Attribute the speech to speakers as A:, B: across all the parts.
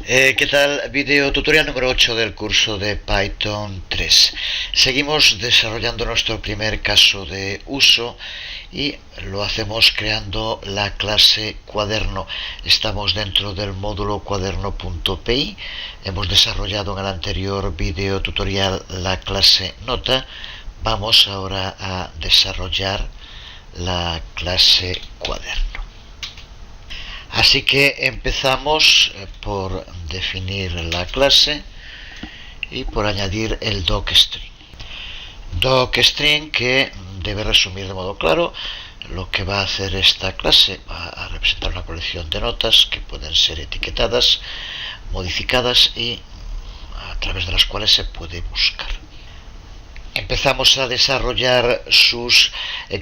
A: ¿Qué tal? Video tutorial número 8 del curso de Python 3. Seguimos desarrollando nuestro primer caso de uso y lo hacemos creando la clase cuaderno. Estamos dentro del módulo cuaderno.py. Hemos desarrollado en el anterior video tutorial la clase nota. Vamos ahora a desarrollar la clase cuaderno. Así que empezamos por definir la clase y por añadir el docstring. Docstring que debe resumir de modo claro lo que va a hacer esta clase. Va a representar una colección de notas que pueden ser etiquetadas, modificadas y a través de las cuales se puede buscar. Empezamos a desarrollar sus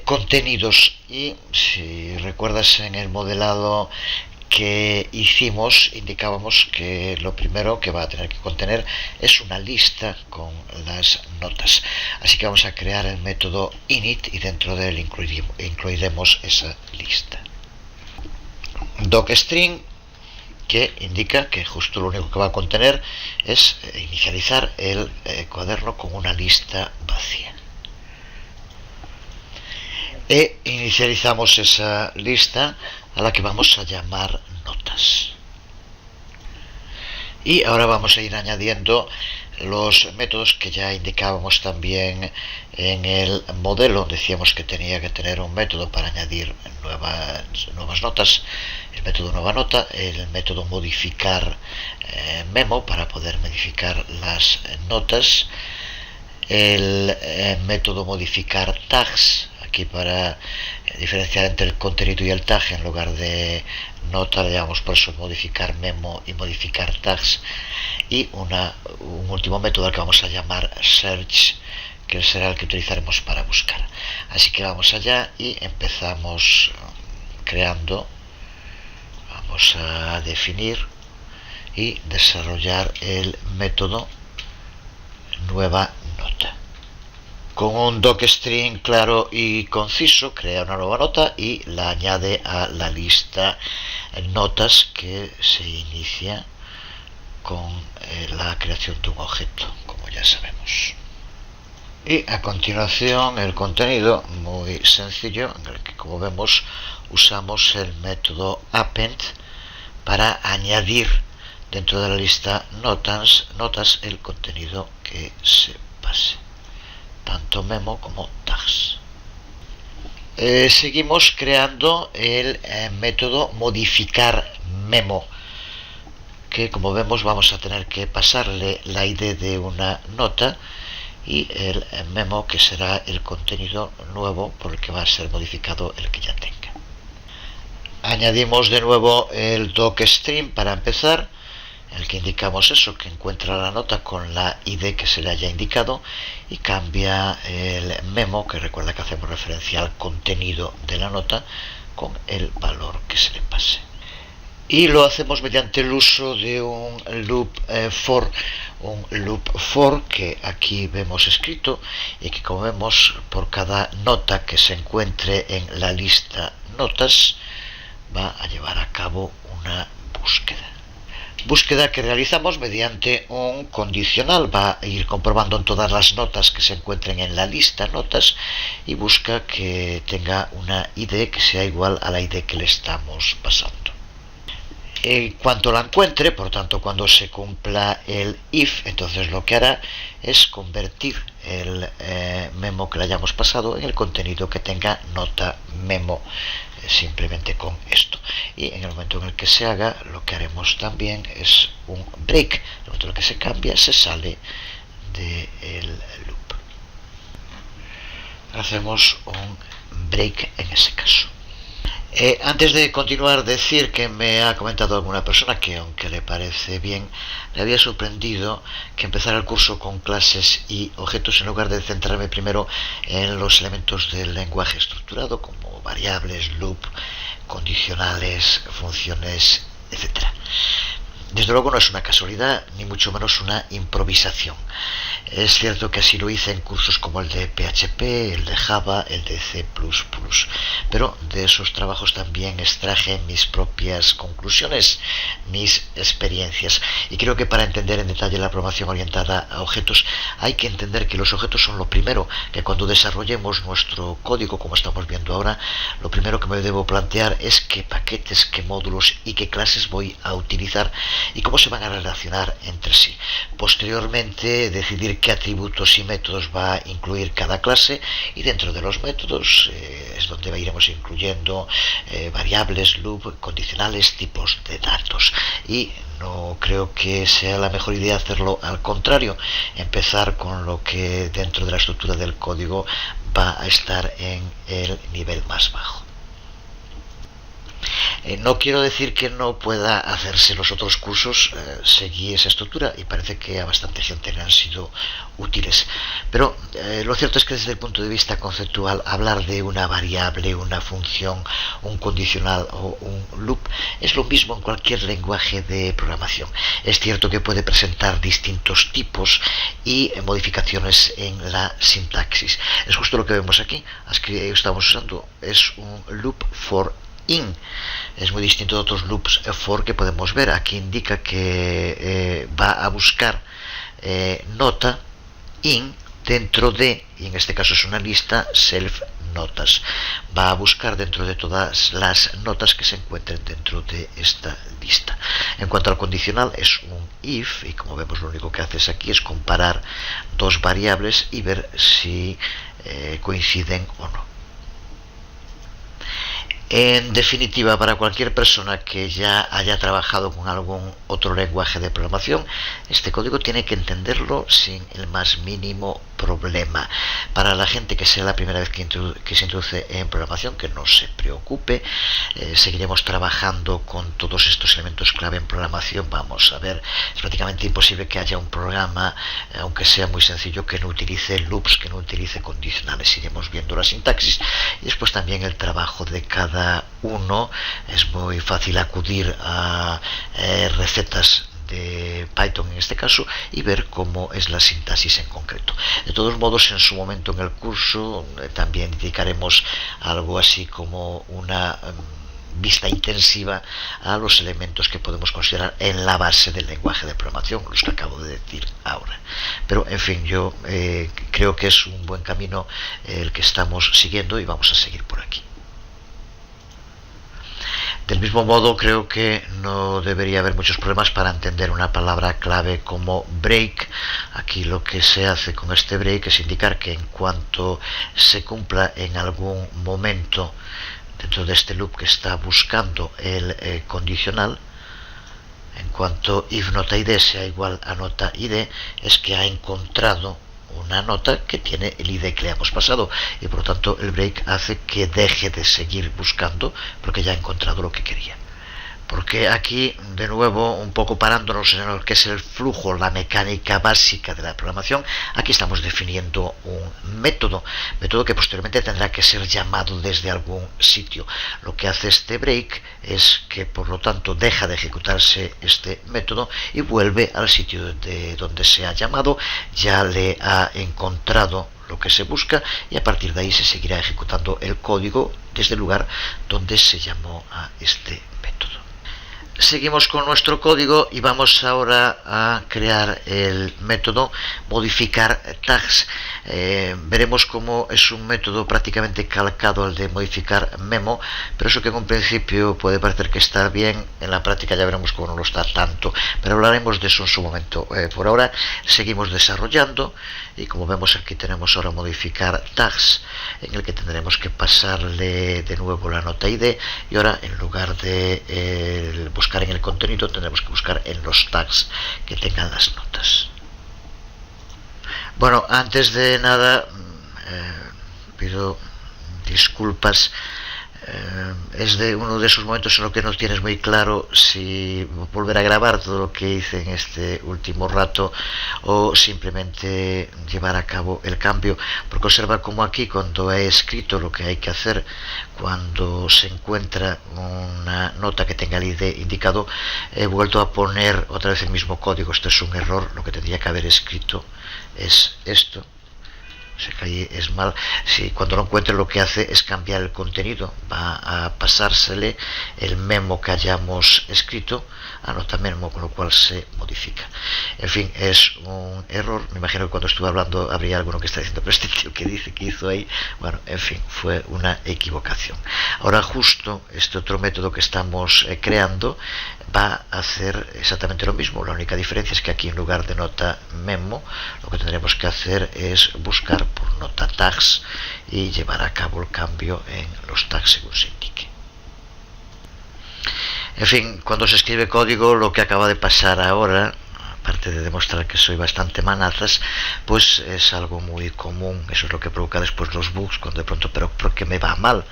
A: contenidos y si recuerdas en el modelado que hicimos indicábamos que lo primero que va a tener que contener es una lista con las notas, así que vamos a crear el método init y dentro de él incluiremos esa lista. Docstring que indica que justo lo único que va a contener es inicializar el cuaderno con una lista vacía. E inicializamos esa lista a la que vamos a llamar notas. Y ahora vamos a ir añadiendo los métodos que ya indicábamos también en el modelo. Decíamos que tenía que tener un método para añadir nuevas notas, el método nueva nota, el método modificar memo para poder modificar las notas, el método modificar tags, aquí para diferenciar entre el contenido y el tag, en lugar de nota le llamamos por eso modificar memo y modificar tags, y un último método al que vamos a llamar search, que será el que utilizaremos para buscar. Así que vamos allá y empezamos creando. Vamos a definir y desarrollar el método nueva nota. Con un docstring claro y conciso crea una nueva nota y la añade a la lista notas que se inicia con la creación de un objeto, como ya sabemos. Y a continuación el contenido muy sencillo, en el que, como vemos, usamos el método append para añadir dentro de la lista notas el contenido que se pase, tanto memo como tags. Seguimos creando el método modificar memo, que como vemos vamos a tener que pasarle la id de una nota y el memo, que será el contenido nuevo por el que va a ser modificado el que ya tenga. Añadimos de nuevo el docstring para empezar, en el que indicamos eso, que encuentra la nota con la id que se le haya indicado y cambia el memo, que recuerda que hacemos referencia al contenido de la nota, con el valor que se le pase. Y lo hacemos mediante el uso de un loop for, que aquí vemos escrito y que, como vemos, por cada nota que se encuentre en la lista notas va a llevar a cabo una búsqueda que realizamos mediante un condicional. Va a ir comprobando en todas las notas que se encuentren en la lista notas y busca que tenga una id que sea igual a la id que le estamos pasando. En cuanto la encuentre, por tanto, cuando se cumpla el if, entonces lo que hará es convertir el memo que le hayamos pasado en el contenido que tenga nota memo, simplemente con esto. Y en el momento en el que se haga, lo que haremos también es un break. En el momento en el que se cambia, se sale del loop. Hacemos un break en ese caso. Antes de continuar, decir que me ha comentado alguna persona que, aunque le parece bien, le había sorprendido que empezara el curso con clases y objetos en lugar de centrarme primero en los elementos del lenguaje estructurado, como variables, loop, condicionales, funciones, etc. Desde luego no es una casualidad, ni mucho menos una improvisación. Es cierto que así lo hice en cursos como el de PHP, el de Java, el de C++, pero de esos trabajos también extraje mis propias conclusiones, mis experiencias. Y creo que para entender en detalle la programación orientada a objetos hay que entender que los objetos son lo primero, que cuando desarrollemos nuestro código, como estamos viendo ahora, lo primero que me debo plantear es qué paquetes, qué módulos y qué clases voy a utilizar y cómo se van a relacionar entre sí. Posteriormente, decidir qué atributos y métodos va a incluir cada clase, y dentro de los métodos es donde iremos incluyendo variables, loop, condicionales, tipos de datos. Y no creo que sea la mejor idea hacerlo al contrario, empezar con lo que dentro de la estructura del código va a estar en el nivel más bajo. No quiero decir que no pueda hacerse los otros cursos, seguí esa estructura y parece que a bastante gente le han sido útiles. Pero lo cierto es que desde el punto de vista conceptual, hablar de una variable, una función, un condicional o un loop es lo mismo en cualquier lenguaje de programación. Es cierto que puede presentar distintos tipos y modificaciones en la sintaxis. Es justo lo que vemos aquí. Que estamos usando es un loop for in. Es muy distinto de otros loops for que podemos ver. Aquí indica que va a buscar nota in dentro de, y en este caso es una lista, self notas. Va a buscar dentro de todas las notas que se encuentren dentro de esta lista. En cuanto al condicional, es un if, y como vemos lo único que haces aquí es comparar dos variables y ver si coinciden o no. En definitiva, para cualquier persona que ya haya trabajado con algún otro lenguaje de programación, este código tiene que entenderlo sin el más mínimo problema. Para la gente que sea la primera vez que se introduce en programación, que no se preocupe, seguiremos trabajando con todos estos elementos clave en programación. Vamos a ver, es prácticamente imposible que haya un programa, aunque sea muy sencillo, que no utilice loops, que no utilice condicionales. Iremos viendo la sintaxis y después también el trabajo de cada uno. Es muy fácil acudir a recetas de Python en este caso y ver cómo es la sintaxis en concreto. De todos modos, en su momento en el curso también dedicaremos algo así como una vista intensiva a los elementos que podemos considerar en la base del lenguaje de programación, los que acabo de decir ahora. Pero en fin, yo creo que es un buen camino el que estamos siguiendo y vamos a seguir por aquí. Del mismo modo, creo que no debería haber muchos problemas para entender una palabra clave como break. Aquí lo que se hace con este break es indicar que en cuanto se cumpla en algún momento dentro de este loop que está buscando el condicional, en cuanto if nota id sea igual a nota id, es que ha encontrado una nota que tiene el ID que le hemos pasado, y por lo tanto el break hace que deje de seguir buscando porque ya ha encontrado lo que quería. Porque aquí, de nuevo, un poco parándonos en lo que es el flujo, la mecánica básica de la programación, aquí estamos definiendo un método que posteriormente tendrá que ser llamado desde algún sitio. Lo que hace este break es que, por lo tanto, deja de ejecutarse este método y vuelve al sitio de donde se ha llamado, ya le ha encontrado lo que se busca, y a partir de ahí se seguirá ejecutando el código desde el lugar donde se llamó a este método. Seguimos con nuestro código y vamos ahora a crear el método modificar tags. Veremos cómo es un método prácticamente calcado al de modificar memo, pero eso que en un principio puede parecer que está bien, en la práctica ya veremos cómo no lo está tanto, pero hablaremos de eso en su momento. Por ahora seguimos desarrollando, y como vemos aquí tenemos ahora modificar tags, en el que tendremos que pasarle de nuevo la nota id, y ahora en lugar de buscar en el contenido tendremos que buscar en los tags que tengan las notas. Bueno, antes de nada pido disculpas es de uno de esos momentos en los que no tienes muy claro si volver a grabar todo lo que hice en este último rato o simplemente llevar a cabo el cambio, porque observa como aquí, cuando he escrito lo que hay que hacer, cuando se encuentra una nota que tenga el ID indicado, he vuelto a poner otra vez el mismo código. Esto es un error. Lo que tendría que haber escrito es esto. O sea que ahí es mal. Si cuando lo encuentre, lo que hace es cambiar el contenido, va a pasársele el memo que hayamos escrito a nota memo, con lo cual se modifica. En fin, es un error. Me imagino que cuando estuve hablando habría alguno que está diciendo, pero este tío que dice que hizo ahí, bueno, en fin, fue una equivocación. Ahora justo este otro método que estamos creando va a hacer exactamente lo mismo. La única diferencia es que aquí, en lugar de nota memo, lo que tendremos que hacer es buscar por nota tags y llevar a cabo el cambio en los tags según se indique. En fin, cuando se escribe código, lo que acaba de pasar ahora, aparte de demostrar que soy bastante manazas, pues es algo muy común. Eso es lo que provoca después los bugs, cuando de pronto, pero ¿por qué me va mal?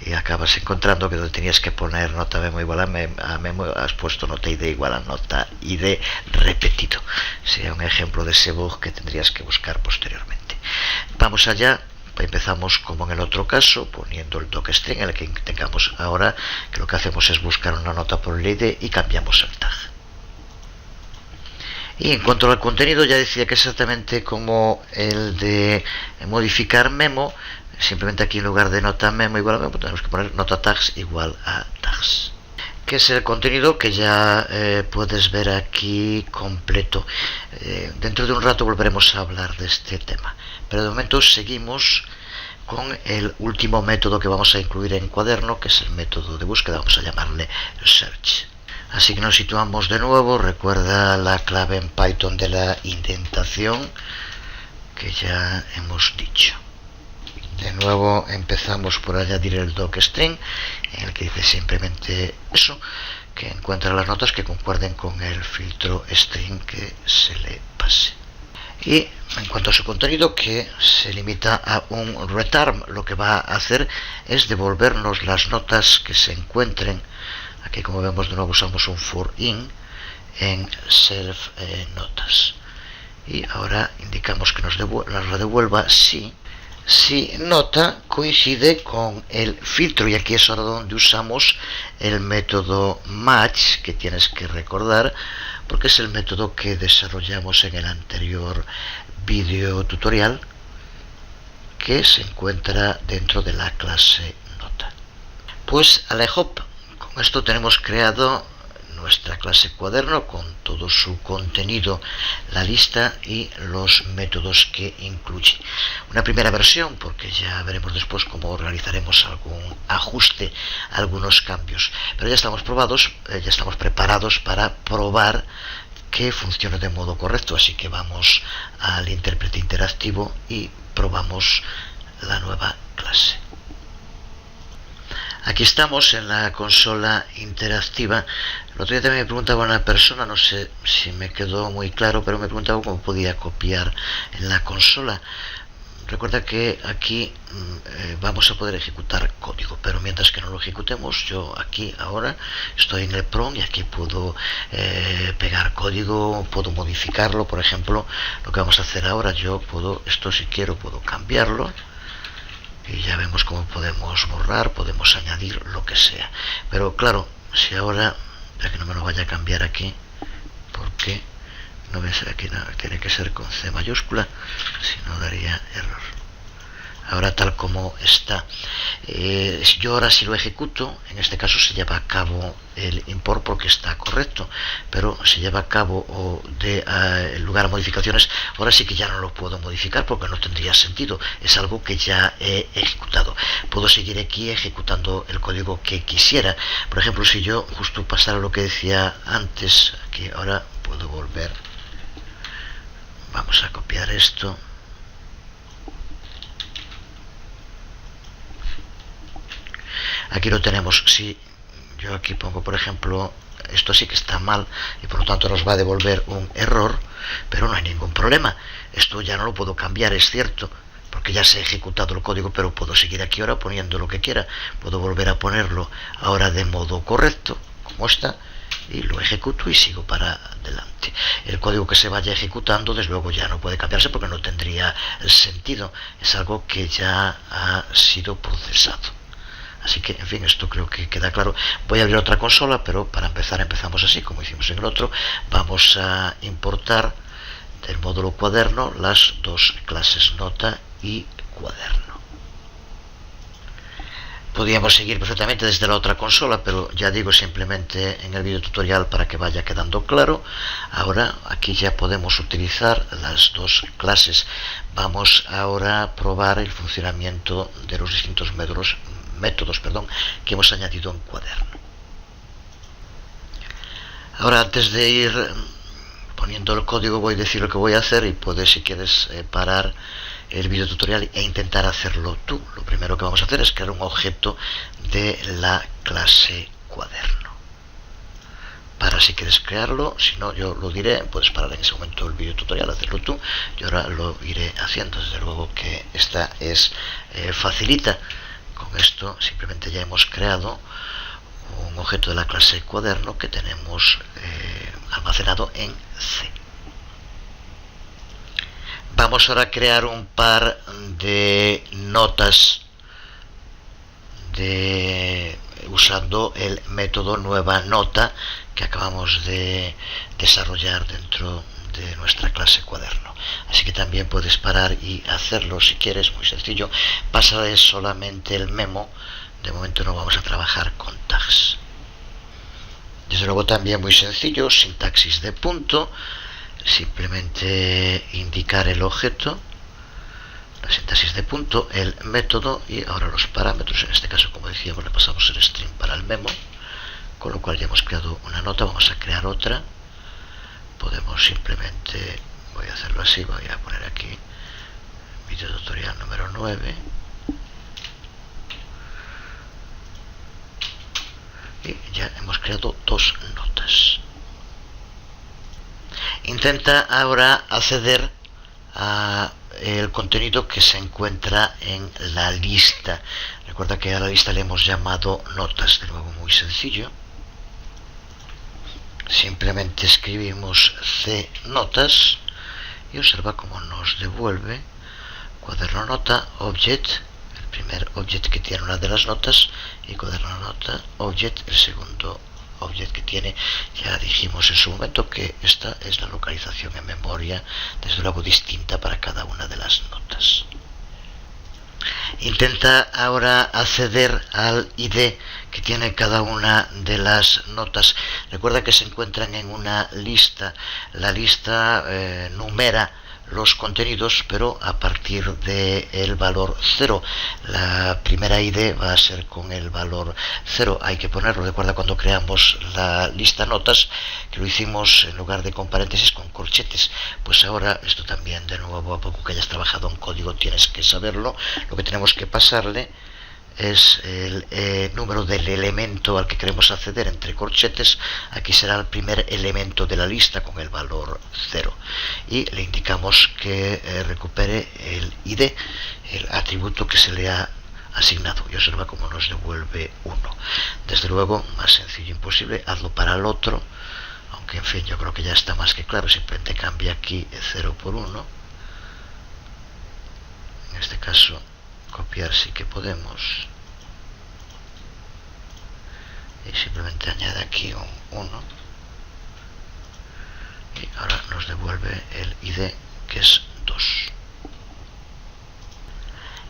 A: Y acabas encontrando que donde tenías que poner nota memo igual a memo, has puesto nota id igual a nota id repetido. Sería un ejemplo de ese bug que tendrías que buscar posteriormente. Vamos allá. Empezamos como en el otro caso, poniendo el docstring en el que tengamos ahora, que lo que hacemos es buscar una nota por el id y cambiamos el tag. Y en cuanto al contenido, ya decía que exactamente como el de modificar memo, simplemente aquí en lugar de nota memo igual a memo, tenemos que poner nota tags igual a tags, que es el contenido que ya puedes ver aquí completo. Dentro de un rato volveremos a hablar de este tema, pero de momento seguimos con el último método que vamos a incluir en Cuaderno, que es el método de búsqueda. Vamos a llamarle search. Así que nos situamos de nuevo. Recuerda la clave en Python de la indentación que ya hemos dicho. De nuevo empezamos por añadir el docstring, en el que dice simplemente eso, que encuentra las notas que concuerden con el filtro string que se le pase. Y en cuanto a su contenido, que se limita a un return, lo que va a hacer es devolvernos las notas que se encuentren. Aquí, como vemos, de nuevo usamos un for in en self notas. Y ahora indicamos que nos la devuelva si nota coincide con el filtro, y aquí es ahora donde usamos el método match, que tienes que recordar porque es el método que desarrollamos en el anterior vídeo tutorial, que se encuentra dentro de la clase nota. Pues Alejo, con esto tenemos creado nuestra clase Cuaderno con todo su contenido, la lista y los métodos que incluye. Una primera versión, porque ya veremos después cómo realizaremos algún ajuste, algunos cambios. Pero ya estamos ya estamos preparados para probar que funcione de modo correcto. Así que vamos al intérprete interactivo y probamos la nueva clase. Aquí estamos en la consola interactiva. El otro día también me preguntaba una persona, no sé si me quedó muy claro, pero me preguntaba cómo podía copiar en la consola. Recuerda que aquí vamos a poder ejecutar código, pero mientras que no lo ejecutemos, yo aquí ahora estoy en el prompt y aquí puedo pegar código, puedo modificarlo. Por ejemplo, lo que vamos a hacer ahora, yo puedo, esto si quiero puedo cambiarlo. Y ya vemos cómo podemos borrar, podemos añadir lo que sea. Pero claro, si ahora, ya que no me lo vaya a cambiar aquí, porque no ves aquí, no, tiene que ser con C mayúscula, si no daría error. Ahora tal como está. Yo ahora si lo ejecuto, en este caso se lleva a cabo el import porque está correcto, pero se lleva a cabo en lugar de modificaciones, ahora sí que ya no lo puedo modificar porque no tendría sentido, es algo que ya he ejecutado. Puedo seguir aquí ejecutando el código que quisiera. Por ejemplo, si yo justo pasara lo que decía antes, aquí ahora puedo volver. Vamos a copiar esto. Aquí lo tenemos. Si yo aquí pongo, por ejemplo, esto sí que está mal y por lo tanto nos va a devolver un error, pero no hay ningún problema. Esto ya no lo puedo cambiar, es cierto, porque ya se ha ejecutado el código, pero puedo seguir aquí ahora poniendo lo que quiera. Puedo volver a ponerlo ahora de modo correcto, como está, y lo ejecuto y sigo para adelante. El código que se vaya ejecutando, desde luego, ya no puede cambiarse porque no tendría sentido. Es algo que ya ha sido procesado. Así que, en fin, esto creo que queda claro. Voy a abrir otra consola, pero para empezar empezamos así, como hicimos en el otro. Vamos a importar del módulo cuaderno las dos clases nota y cuaderno. Podríamos seguir perfectamente desde la otra consola, pero ya digo, simplemente en el vídeo tutorial para que vaya quedando claro. Ahora aquí ya podemos utilizar las dos clases. Vamos ahora a probar el funcionamiento de los distintos métodos que hemos añadido en cuaderno. Ahora, antes de ir poniendo el código, voy a decir lo que voy a hacer y puedes, si quieres, parar el vídeo tutorial e intentar hacerlo tú. Lo primero que vamos a hacer es crear un objeto de la clase cuaderno. Para, si quieres crearlo, si no yo lo diré, puedes parar en ese momento el vídeo tutorial, hacerlo tú. Yo ahora lo iré haciendo. Desde luego que esta es facilita. Con esto simplemente ya hemos creado un objeto de la clase cuaderno que tenemos almacenado en C. Vamos ahora a crear un par de notas usando el método nueva nota que acabamos de desarrollar dentro de nuestra clase cuaderno. Así que también puedes parar y hacerlo si quieres, muy sencillo. Pásale solamente el memo. De momento no vamos a trabajar con tags. Desde luego también muy sencillo, sintaxis de punto, simplemente indicar el objeto, la sintaxis de punto, el método y ahora los parámetros. En este caso, como decíamos, le pasamos el string para el memo, con lo cual ya hemos creado una nota. Vamos a crear otra. Podemos simplemente, voy a hacerlo así, voy a poner aquí vídeo tutorial número 9 y ya hemos creado dos notas. Intenta ahora acceder a el contenido que se encuentra en la lista. Recuerda que a la lista le hemos llamado notas. De nuevo, muy sencillo. Simplemente escribimos C notas y observa cómo nos devuelve cuaderno nota object, el primer object que tiene una de las notas, y cuaderno nota object, el segundo object que tiene. Ya dijimos en su momento que esta es la localización en memoria, desde luego distinta para cada una de las notas. Intenta ahora acceder al ID que tiene cada una de las notas. Recuerda que se encuentran en una lista. La lista numera los contenidos, pero a partir del valor 0. La primera ID va a ser con el valor 0. Hay que ponerlo. Recuerda cuando creamos la lista notas que lo hicimos en lugar de con paréntesis, con corchetes. Pues ahora esto también, de nuevo, a poco que hayas trabajado en código tienes que saberlo. Lo que tenemos que pasarle es el número del elemento al que queremos acceder entre corchetes. Aquí será el primer elemento de la lista con el valor 0 y le indicamos que recupere el ID, el atributo que se le ha asignado, y observa cómo nos devuelve 1. Desde luego, más sencillo imposible. Hazlo para el otro, aunque en fin, yo creo que ya está más que claro. Simplemente cambia aquí 0 por 1. En este caso copiar sí que podemos y simplemente añade aquí un 1 y ahora nos devuelve el ID, que es 2.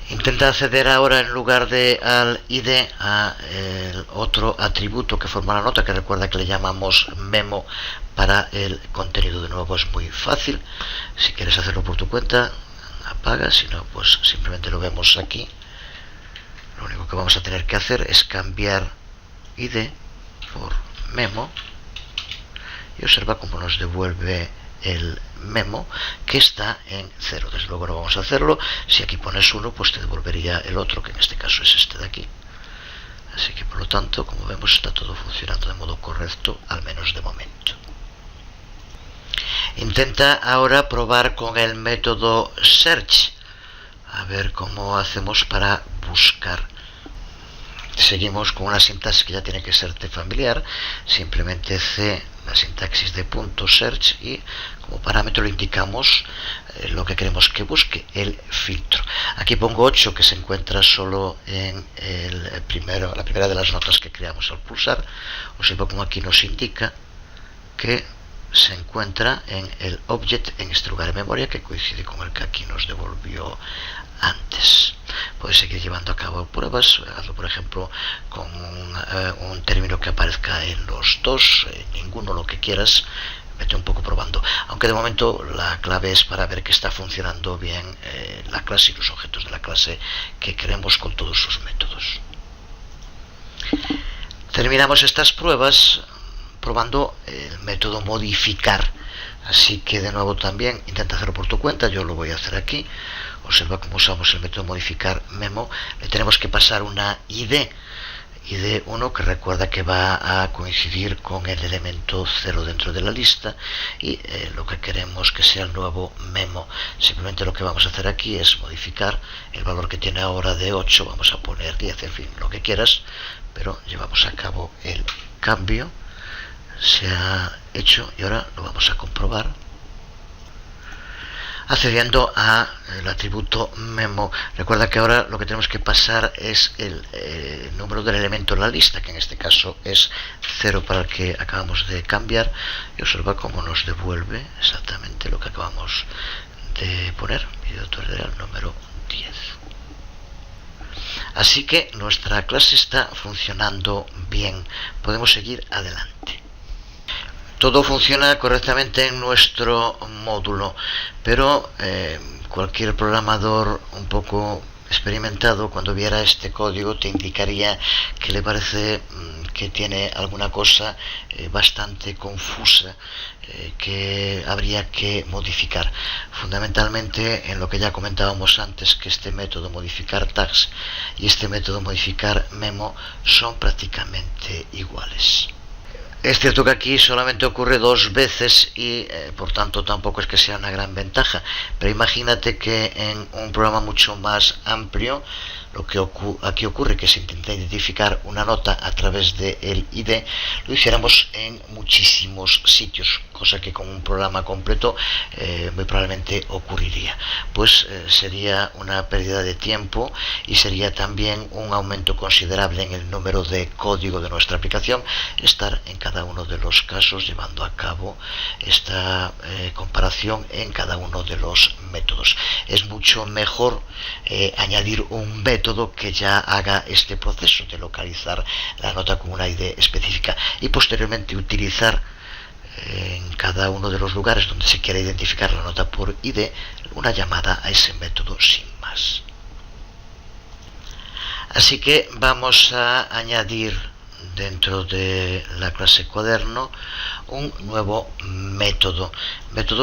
A: Intenta acceder ahora, en lugar de al ID, a el otro atributo que forma la nota, que recuerda que le llamamos memo para el contenido. De nuevo, es muy fácil. Si quieres hacerlo por tu cuenta, apaga, si no, pues simplemente lo vemos aquí. Lo único que vamos a tener que hacer es cambiar ID por memo y observa cómo nos devuelve el memo, que está en 0. Desde luego no vamos a hacerlo. Si aquí pones 1, pues te devolvería el otro, que en este caso es este de aquí. Así que, por lo tanto, como vemos, está todo funcionando de modo correcto, al menos de momento. Intenta ahora probar con el método search. a ver cómo hacemos para buscar. Seguimos con una sintaxis que ya tiene que serte familiar, simplemente C, la sintaxis de punto search, y como parámetro le indicamos lo que queremos que busque, el filtro. Aquí pongo 8, que se encuentra solo en la primera de las notas que creamos al pulsar. Observa como aquí nos indica que se encuentra en el object, en este lugar de memoria, que coincide con el que aquí nos devolvió antes. Puedes seguir llevando a cabo pruebas, hazlo por ejemplo con un término que aparezca en los dos, ninguno, lo que quieras, vete un poco probando, aunque de momento la clave es para ver que está funcionando bien la clase y los objetos de la clase que queremos con todos sus métodos. Terminamos estas pruebas probando el método modificar, así que de nuevo también intenta hacerlo por tu cuenta, yo lo voy a hacer aquí. Observa cómo usamos el método modificar memo. Le tenemos que pasar una id 1, que recuerda que va a coincidir con el elemento 0 dentro de la lista, y lo que queremos que sea el nuevo memo. Simplemente lo que vamos a hacer aquí es modificar el valor que tiene ahora de 8, vamos a poner 10, en fin, lo que quieras, pero llevamos a cabo el cambio. Se ha hecho y ahora lo vamos a comprobar accediendo al atributo memo. Recuerda que ahora lo que tenemos que pasar es el número del elemento en la lista, que en este caso es 0 para el que acabamos de cambiar, y observa cómo nos devuelve exactamente lo que acabamos de poner, videotutorial número 10. Así que nuestra clase está funcionando bien, podemos seguir adelante. Todo funciona correctamente en nuestro módulo, pero cualquier programador un poco experimentado, cuando viera este código, te indicaría que le parece que tiene alguna cosa bastante confusa que habría que modificar. Fundamentalmente en lo que ya comentábamos antes, que este método modificar tags y este método modificar memo son prácticamente iguales. Es cierto que aquí solamente ocurre 2 veces y por tanto tampoco es que sea una gran ventaja, pero imagínate que en un programa mucho más amplio lo que aquí ocurre, que se intenta identificar una nota a través del ID, lo hiciéramos en muchísimos sitios, cosa que con un programa completo muy probablemente ocurriría. Pues sería una pérdida de tiempo y sería también un aumento considerable en el número de código de nuestra aplicación estar en cada uno de los casos llevando a cabo esta comparación en cada uno de los métodos. Es mucho mejor añadir un método que ya haga este proceso de localizar la nota con una ID específica y posteriormente utilizar en cada uno de los lugares donde se quiera identificar la nota por ID una llamada a ese método sin más. Así que vamos a añadir dentro de la clase cuaderno un nuevo método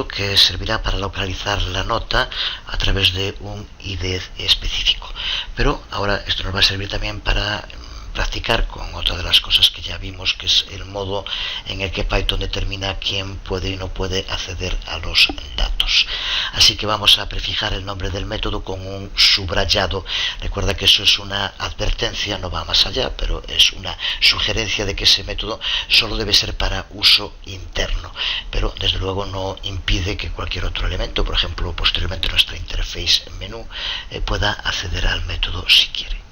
A: que servirá para localizar la nota a través de un ID específico. Pero ahora esto nos va a servir también para practicar con otra de las cosas que ya vimos, que es el modo en el que Python determina quién puede y no puede acceder a los datos. Así que vamos a prefijar el nombre del método con un subrayado. Recuerda que eso es una advertencia, no va más allá, pero es una sugerencia de que ese método solo debe ser para uso interno, pero desde luego no impide que cualquier otro elemento, por ejemplo posteriormente nuestra interface menú, pueda acceder al método si quiere.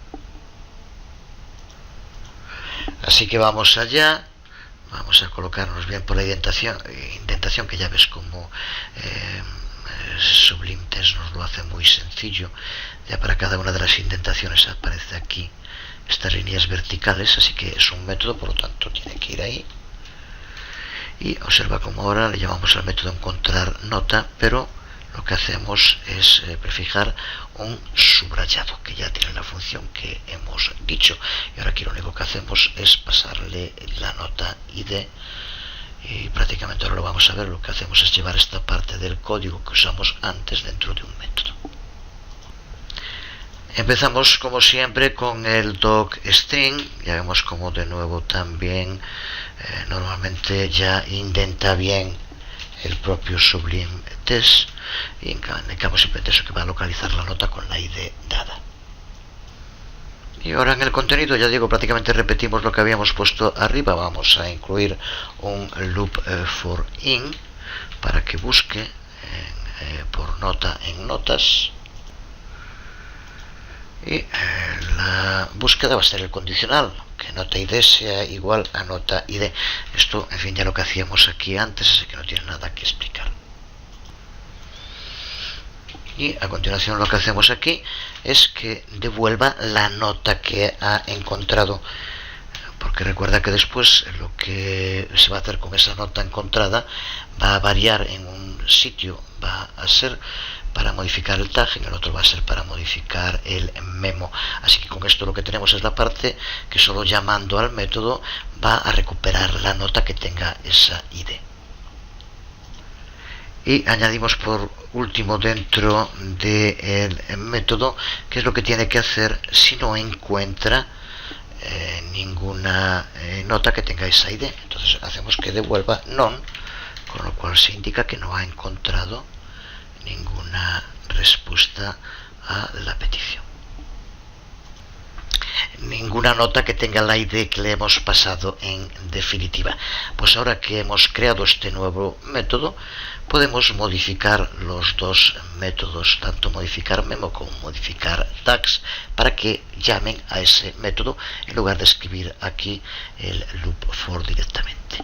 A: Así que vamos allá, vamos a colocarnos bien por la indentación que ya ves como Sublime Text nos lo hace muy sencillo. Ya para cada una de las indentaciones aparece aquí estas líneas verticales, así que es un método, por lo tanto tiene que ir ahí. Y observa como ahora le llamamos al método encontrar nota, pero lo que hacemos es prefijar un subrayado que ya tiene la función que hemos dicho, y ahora aquí lo único que hacemos es pasarle la nota ID y prácticamente ahora lo vamos a ver. Lo que hacemos es llevar esta parte del código que usamos antes dentro de un método. Empezamos como siempre con el docstring. Ya vemos como de nuevo también normalmente ya indenta bien el propio Sublime Text. límites y indicamos simplemente eso, que va a localizar la nota con la ID dada. Y ahora en el contenido, ya digo, prácticamente repetimos lo que habíamos puesto arriba. Vamos a incluir un loop for in para que busque por nota en notas. Y la búsqueda va a ser el condicional, que nota ID sea igual a nota ID. Esto, en fin, ya lo que hacíamos aquí antes, así que no tiene nada que explicar. Y a continuación lo que hacemos aquí es que devuelva la nota que ha encontrado, porque recuerda que después lo que se va a hacer con esa nota encontrada va a variar. En un sitio va a ser para modificar el tag, en el otro va a ser para modificar el memo. Así que con esto lo que tenemos es la parte que solo llamando al método va a recuperar la nota que tenga esa ID. Y añadimos por último dentro del método qué es lo que tiene que hacer si no encuentra ninguna nota que tenga esa ID. Entonces hacemos que devuelva none, con lo cual se indica que no ha encontrado ninguna respuesta a la petición, ninguna nota que tenga la ID que le hemos pasado en definitiva. Pues ahora que hemos creado este nuevo método, podemos modificar los dos métodos, tanto modificar memo como modificar tags, para que llamen a ese método en lugar de escribir aquí el loop for directamente.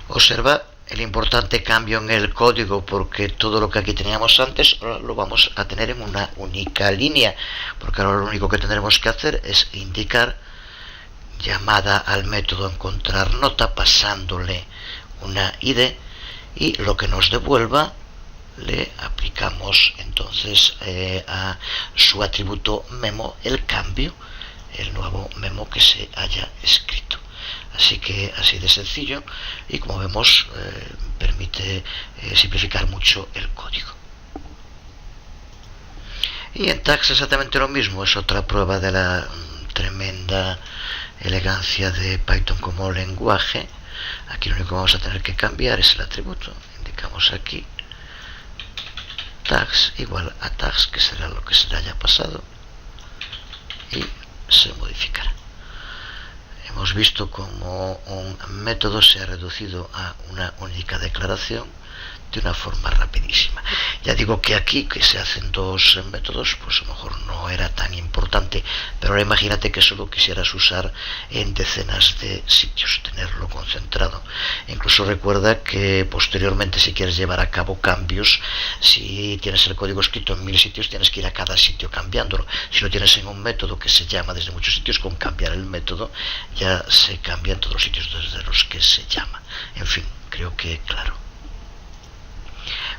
A: Observa el importante cambio en el código, porque todo lo que aquí teníamos antes ahora lo vamos a tener en una única línea, porque ahora lo único que tendremos que hacer es indicar llamada al método encontrar nota pasándole una ID, y lo que nos devuelva le aplicamos entonces a su atributo memo el cambio, el nuevo memo que se haya escrito. Así que así de sencillo, y como vemos permite simplificar mucho el código. Y en tags exactamente lo mismo, es otra prueba de la tremenda elegancia de Python como lenguaje. Aquí lo único que vamos a tener que cambiar es el atributo. Indicamos aquí tags igual a tags, que será lo que se le haya pasado, y se modificará. Hemos visto cómo un método se ha reducido a una única declaración de una forma rapidísima. Ya digo que aquí, que se hacen dos métodos, pues a lo mejor no era tan importante, pero ahora imagínate que solo quisieras usar en decenas de sitios, tenerlo concentrado. Incluso recuerda que posteriormente, si quieres llevar a cabo cambios, si tienes el código escrito en 1000 sitios, tienes que ir a cada sitio cambiándolo. Si lo tienes en un método que se llama desde muchos sitios, con cambiar el método ya se cambia en todos los sitios desde los que se llama. En fin, creo que claro.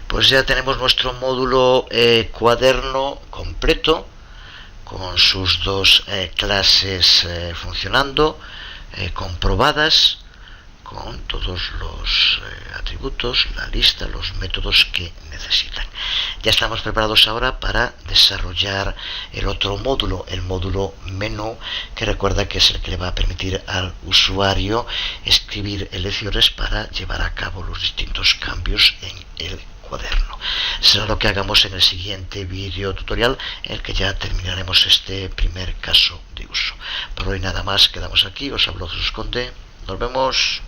A: Pues ya tenemos nuestro módulo cuaderno completo, con sus dos clases funcionando, comprobadas, con todos los atributos, la lista, los métodos que necesitan. Ya estamos preparados ahora para desarrollar el otro módulo, el módulo menú, que recuerda que es el que le va a permitir al usuario escribir elecciones para llevar a cabo los distintos cambios en el cuaderno. Será lo que hagamos en el siguiente vídeo tutorial, en el que ya terminaremos este primer caso de uso. Por hoy nada más, quedamos aquí. Os hablo Jesús Conde. Nos vemos.